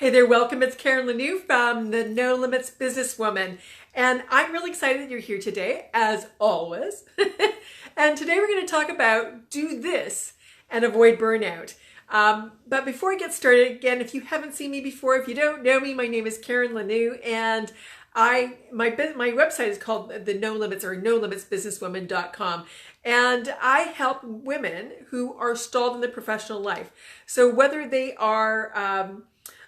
Hey there, welcome. It's Karen Lanoux from the No Limits Businesswoman. And I'm really excited that you're here today, as always. And today we're going to talk about do this and avoid burnout. But before I get started, again, if you haven't seen me before, if you don't know me, my name is Karen Lanoux, and my website is called the No Limits or nolimitsbusinesswoman.com. And I help women who are stalled in their professional life. So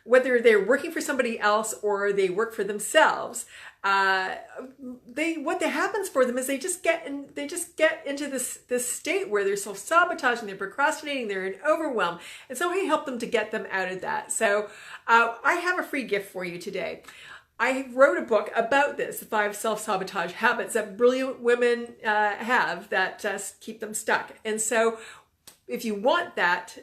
whether they're working for somebody else or they work for themselves, what happens for them is they just get into this state where they're self-sabotaging, they're procrastinating, they're in overwhelm, and so I help them to get them out of that. So I have a free gift for you today. I wrote a book about this, the 5 self-sabotage habits that brilliant women have that keep them stuck. And so if you want that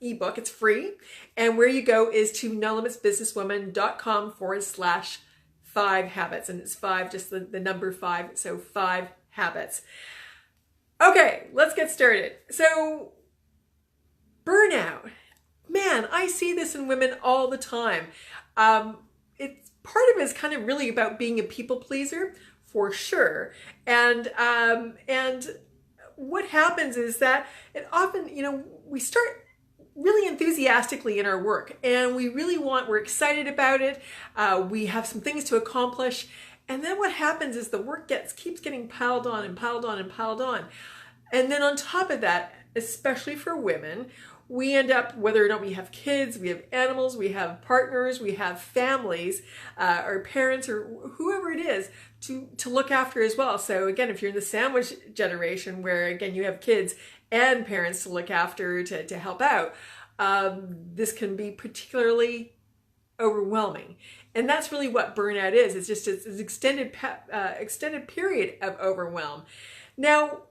ebook, it's free. And where you go is to nolimitsbusinesswoman.com/5 habits. And it's 5, just the number 5. So 5 habits. Okay, let's get started. So burnout. Man, I see this in women all the time. It's part of it is kind of really about being a people pleaser, for sure. And what happens is that it often, we start really enthusiastically in our work and we're excited about it. We have some things to accomplish. And then what happens is the work keeps getting piled on and piled on and piled on. And then on top of that, especially for women, we end up, whether or not we have kids, we have animals, we have partners, we have families, or parents, or whoever it is, to look after as well. So again, if you're in the sandwich generation, where again you have kids and parents to look after, to help out, this can be particularly overwhelming. And that's really what burnout is. It's just an extended period of overwhelm. Now,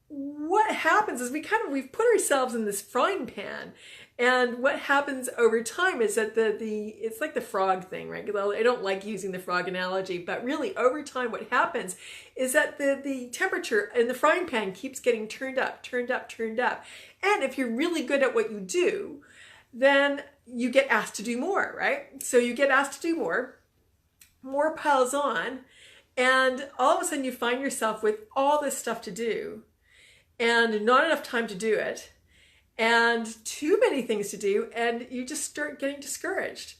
what happens is we've put ourselves in this frying pan, and what happens over time is that it's like the frog thing, right? I don't like using the frog analogy, but really over time what happens is that the temperature in the frying pan keeps getting turned up. And if you're really good at what you do, then you get asked to do more, right? So you get asked to do more piles on, and all of a sudden you find yourself with all this stuff to do and not enough time to do it, and too many things to do, and you just start getting discouraged,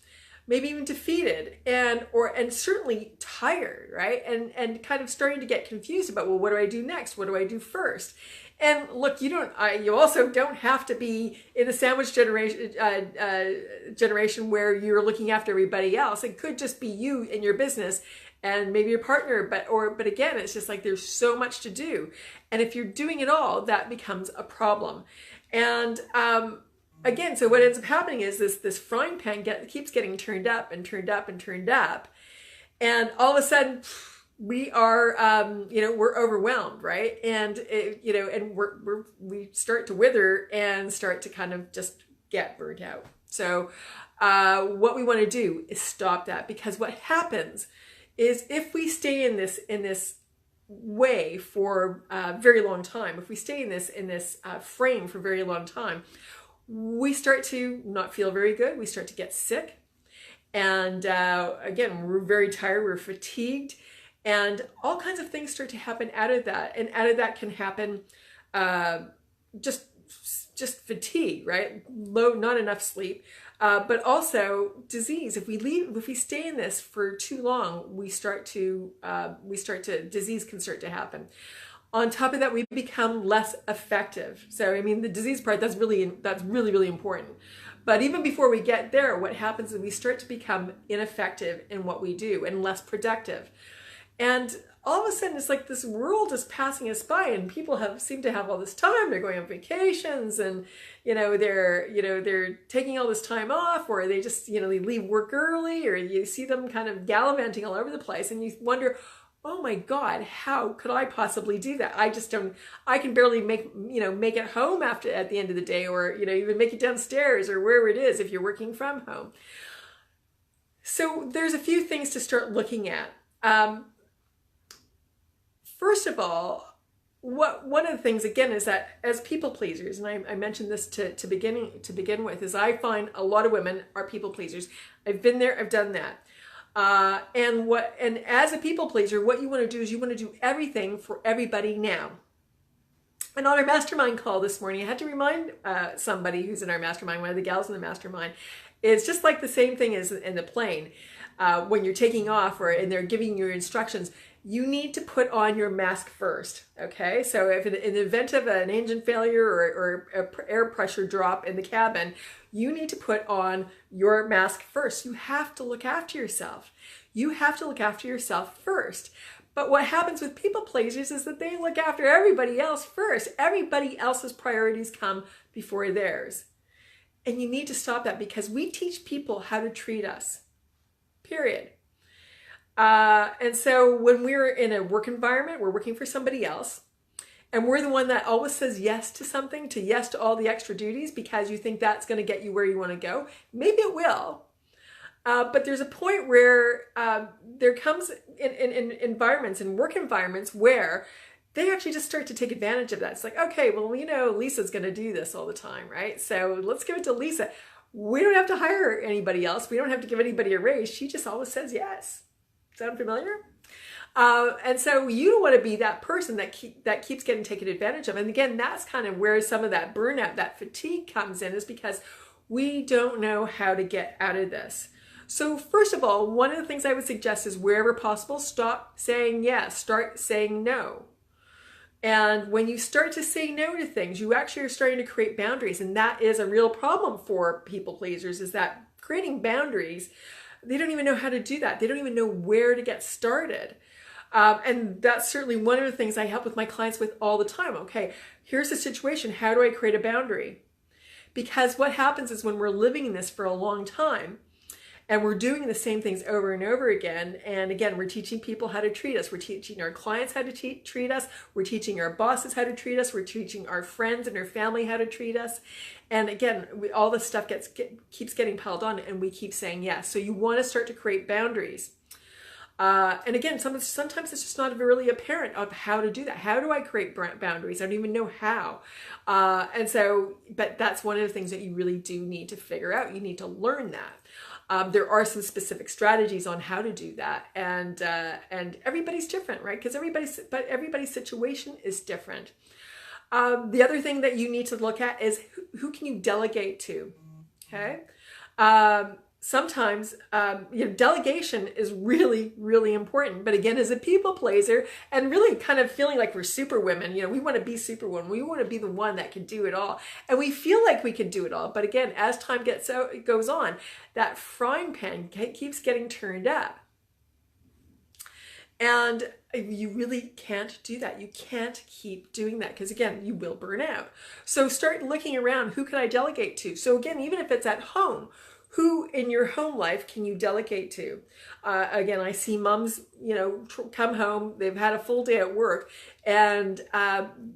maybe even defeated, and certainly tired, right? And kind of starting to get confused about, well, what do I do next? What do I do first? And look, you also don't have to be in a sandwich generation where you're looking after everybody else. It could just be you in your business and maybe your partner, but again, it's just like there's so much to do. And if you're doing it all, that becomes a problem. And again, so what ends up happening is this frying pan keeps getting turned up and turned up and turned up. And all of a sudden, we are, we're overwhelmed, right? And, we start to wither and start to kind of just get burnt out. So what we want to do is stop that, because what happens is if we stay in this way for a very long time, if we stay in this frame for a very long time, we start to not feel very good. We start to get sick. And again, we're very tired, we're fatigued, and all kinds of things start to happen out of that. And out of that can happen just fatigue, right? Not enough sleep. But also disease. If we stay in this for too long, disease can start to happen. On top of that, we become less effective. So, I mean, the disease part, that's really, really important. But even before we get there, what happens is we start to become ineffective in what we do and less productive. And all of a sudden, it's like this world is passing us by, and people seem to have all this time. They're going on vacations, and they're taking all this time off, or they just they leave work early, or you see them kind of gallivanting all over the place, and you wonder, oh my God, how could I possibly do that? I can barely make it home at the end of the day, or even make it downstairs or wherever it is if you're working from home. So there's a few things to start looking at. First of all, one of the things again is that as people pleasers, and I mentioned this to begin with, is I find a lot of women are people pleasers. I've been there, I've done that. And as a people pleaser, what you want to do is you want to do everything for everybody now. And on our mastermind call this morning, I had to remind somebody who's in our mastermind, one of the gals in the mastermind, it's just like the same thing as in the plane. When you're taking off and they're giving you instructions, you need to put on your mask first, okay? So if in the event of an engine failure or air pressure drop in the cabin, you need to put on your mask first. You have to look after yourself. You have to look after yourself first. But what happens with people pleasers is that they look after everybody else first. Everybody else's priorities come before theirs. And you need to stop that, because we teach people how to treat us, period. And so when we're in a work environment, we're working for somebody else, and we're the one that always says yes to something, yes to all the extra duties, because you think that's going to get you where you want to go. Maybe it will. But there's a point where there comes in environments, in work environments, where they actually just start to take advantage of that. It's like, okay, well, Lisa's going to do this all the time, right? So let's give it to Lisa. We don't have to hire anybody else. We don't have to give anybody a raise. She just always says yes. Sound familiar? And so you don't want to be that person that keeps getting taken advantage of. And again, that's kind of where some of that burnout, that fatigue comes in, is because we don't know how to get out of this. So first of all, one of the things I would suggest is, wherever possible, stop saying yes, start saying no. And when you start to say no to things, you actually are starting to create boundaries. And that is a real problem for people pleasers, is that creating boundaries, they don't even know how to do that. They don't even know where to get started. And that's certainly one of the things I help with my clients with all the time. Okay, here's the situation. How do I create a boundary? Because what happens is, when we're living in this for a long time, and we're doing the same things over and over again, and again, we're teaching people how to treat us. We're teaching our clients how to treat us. We're teaching our bosses how to treat us. We're teaching our friends and our family how to treat us. And again, all this stuff keeps getting piled on, and we keep saying yes. So you want to start to create boundaries. And again, sometimes it's just not really apparent of how to do that. How do I create boundaries? I don't even know how. But that's one of the things that you really do need to figure out. You need to learn that. There are some specific strategies on how to do that, and everybody's different, right? Because everybody's situation is different. The other thing that you need to look at is who can you delegate to. Okay, sometimes delegation is really, really important. But again, as a people pleaser, and really kind of feeling like we're super women, we want to be super women. We want to be the one that can do it all, and we feel like we can do it all. But again, as time goes on, that frying pan keeps getting turned up, and you really can't do that. You can't keep doing that, because again, you will burn out. So start looking around. Who can I delegate to? So again, even if it's at home, who in your home life can you delegate to? Again, I see moms, come home, they've had a full day at work, and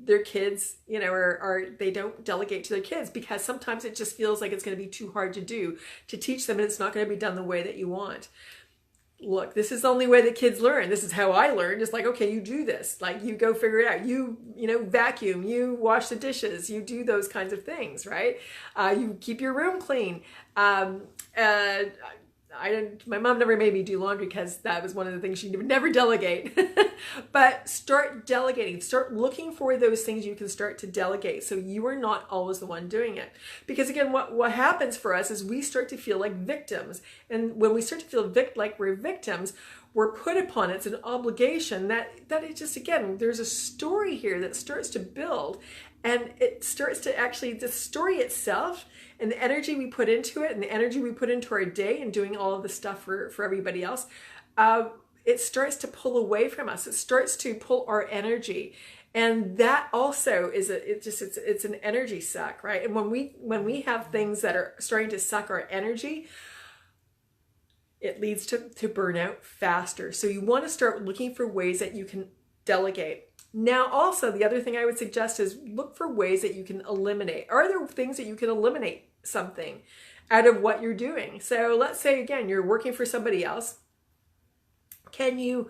their kids, they don't delegate to their kids, because sometimes it just feels like it's going to be too hard to teach them, and it's not going to be done the way that you want. Look, this is the only way that kids learn. This is how I learned. It's like, okay, you do this. Like, you go figure it out. You vacuum, you wash the dishes, you do those kinds of things, right? You keep your room clean. My mom never made me do laundry, because that was one of the things she would never delegate. But start delegating. Start looking for those things you can start to delegate, so you are not always the one doing it. Because again, what happens for us is we start to feel like victims. And when we start to feel like we're victims, we're put upon, it's an obligation that it just, again, there's a story here that starts to build. And it starts to actually, the story itself and the energy we put into it and the energy we put into our day and doing all of the stuff for everybody else, it starts to pull away from us. It starts to pull our energy. And that also is it's an energy suck, right? And when we have things that are starting to suck our energy, it leads to burnout faster. So you want to start looking for ways that you can delegate. Now, also, the other thing I would suggest is look for ways that you can eliminate. Are there things that you can eliminate something out of what you're doing? So let's say, again, you're working for somebody else. Can you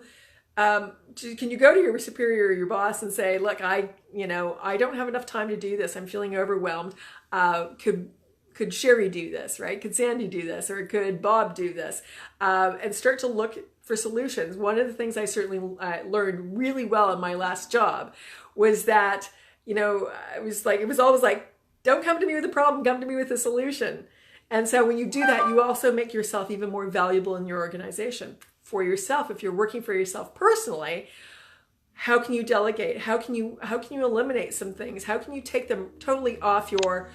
Can you go to your superior or your boss and say, look, I don't have enough time to do this. I'm feeling overwhelmed. Could Sherry do this, right? Could Sandy do this? Or could Bob do this? And start to look for solutions. One of the things I certainly learned really well in my last job was that, it was always like, don't come to me with a problem, come to me with a solution. And so when you do that, you also make yourself even more valuable in your organization. For yourself, if you're working for yourself personally, how can you delegate? How can you eliminate some things? How can you take them totally off your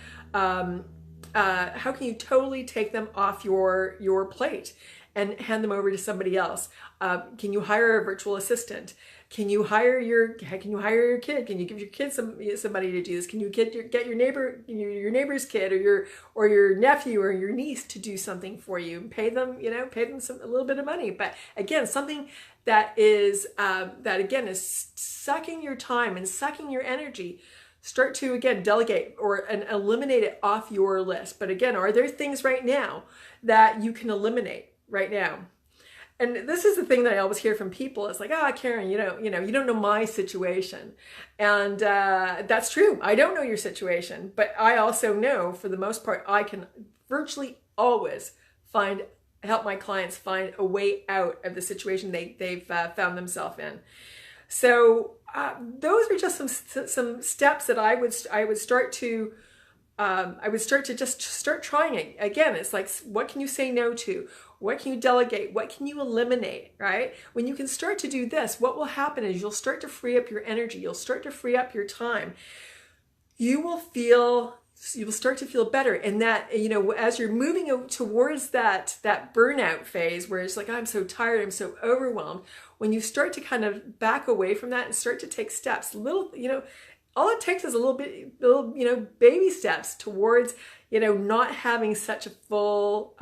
plate and hand them over to somebody else? Can you hire a virtual assistant? Can you hire your kid? Can you give your kid somebody to do this? Can you get your neighbor's kid or your nephew or your niece to do something for you? Pay them a little bit of money. But again, something that is sucking your time and sucking your energy. Start to, again, delegate and eliminate it off your list. But again, are there things right now that you can eliminate right now? And this is the thing that I always hear from people. It's like, Karen, you don't know my situation. And that's true. I don't know your situation. But I also know, for the most part, I can virtually always help my clients find a way out of the situation they've found themselves in. So those are just some steps that I would start to just start trying it. Again, it's like, what can you say no to? What can you delegate? What can you eliminate, right? When you can start to do this, what will happen is you'll start to free up your energy. You'll start to free up your time. You will start to feel better. And that, as you're moving towards that burnout phase where it's like, I'm so tired, I'm so overwhelmed. When you start to kind of back away from that and start to take steps, all it takes is a little baby steps towards, not having such a full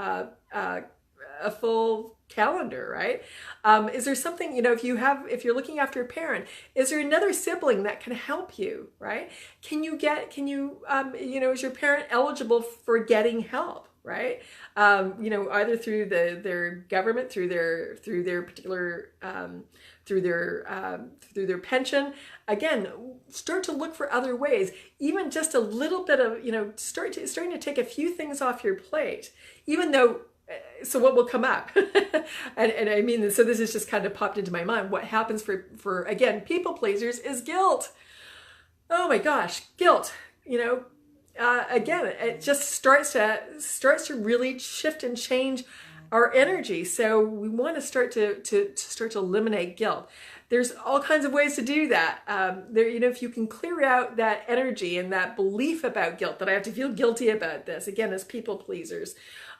calendar, right? Is there something, if you're looking after a parent, is there another sibling that can help you, right? Is your parent eligible for getting help, right? Either through their government, through their particular, through their pension. Again, start to look for other ways, even just a little bit of, starting to take a few things off your plate, even though, so what will come up? and I mean, so this has just kind of popped into my mind. What happens for again, people pleasers is guilt. Oh my gosh, guilt, again, it just starts to really shift and change our energy. So we want to start to eliminate guilt. There's all kinds of ways to do that. If you can clear out that energy and that belief about guilt, that I have to feel guilty about this, again, as people pleasers,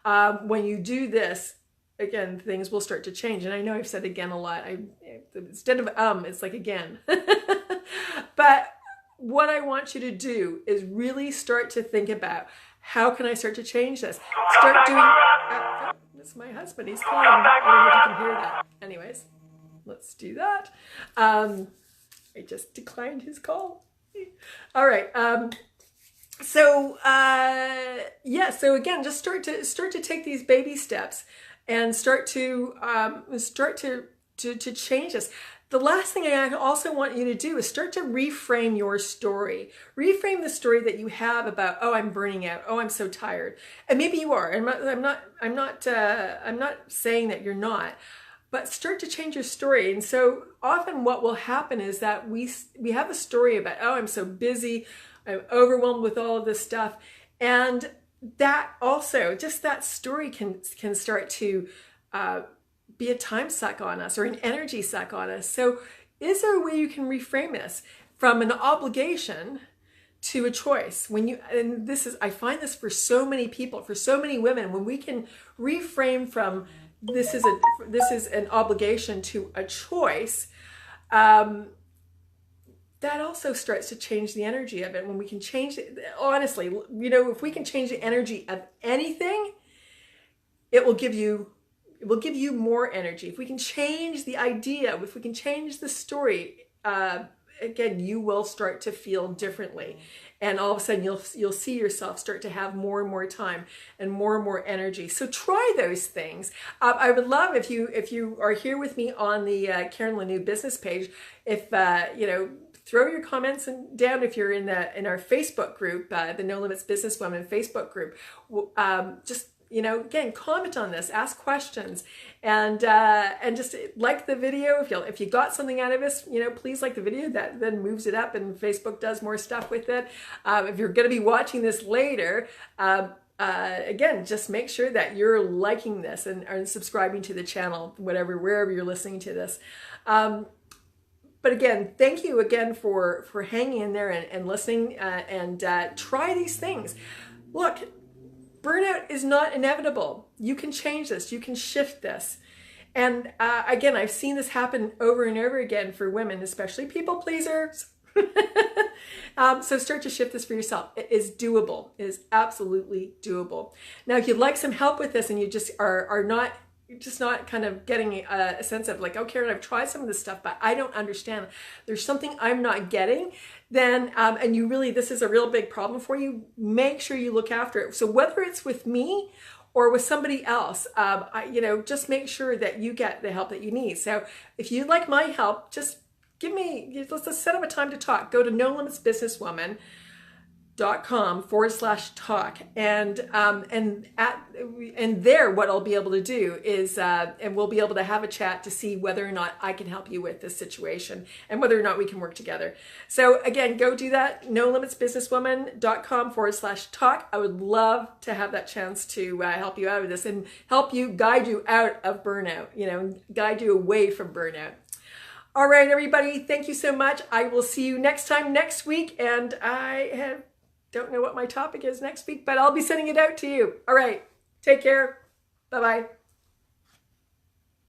when you do this, again, things will start to change. And I know I've said again a lot. Instead of it's like again. But what I want you to do is really start to think about, how can I start to change this? Start doing... this is my husband. He's calling. I don't know if you can hear that. Anyways, let's do that. I just declined his call. All right. So again, just start to take these baby steps and start to change this. The last thing I also want you to do is start to reframe your story. Reframe the story that you have about, I'm burning out. I'm so tired. And maybe you are. I'm not saying that you're not. But start to change your story. And so often what will happen is that we have a story about, I'm so busy, I'm overwhelmed with all of this stuff. And that also, just that story can start to be a time suck on us or an energy suck on us. So is there a way you can reframe this from an obligation to a choice? I find this for so many people, for so many women, when we can reframe from this is an obligation to a choice, that also starts to change the energy of it. When we can change it, honestly, if we can change the energy of anything, it will give you more energy. If we can change the idea, if we can change the story, again, you will start to feel differently. and all of a sudden you'll see yourself start to have more and more time and more energy. So try those things. I would love if you are here with me on the Karen Lanoue business page, if throw your comments down if you're in our Facebook group, the No Limits Businesswoman Facebook group. Just again, comment on this, ask questions, and just like the video. If you got something out of this, please like the video. That then moves it up, and Facebook does more stuff with it. If you're going to be watching this later, again, just make sure that you're liking this and subscribing to the channel, wherever you're listening to this. But again, thank you again for hanging in there and listening, and try these things. Look, burnout is not inevitable. You can change this. You can shift this. And again, I've seen this happen over and over again for women, especially people pleasers. So start to shift this for yourself. It is doable. It is absolutely doable. Now, if you'd like some help with this and you just are not kind of getting a sense of like, oh, Karen, I've tried some of this stuff, but I don't understand. There's something I'm not getting. Then, and this is a real big problem for you, make sure you look after it. So whether it's with me or with somebody else, just make sure that you get the help that you need. So if you'd like my help, just let's set up a time to talk. Go to nolimitsbusinesswoman.com/talk, and there what I'll be able to do is and we'll be able to have a chat to see whether or not I can help you with this situation and whether or not we can work together. So again, go do that, nolimitsbusinesswoman.com/talk. I would love to have that chance to help you out of this and help you, guide you out of burnout, guide you away from burnout. All right, everybody, thank you so much. I will see you next time next week, and I don't know what my topic is next week, but I'll be sending it out to you. All right, take care. Bye-bye.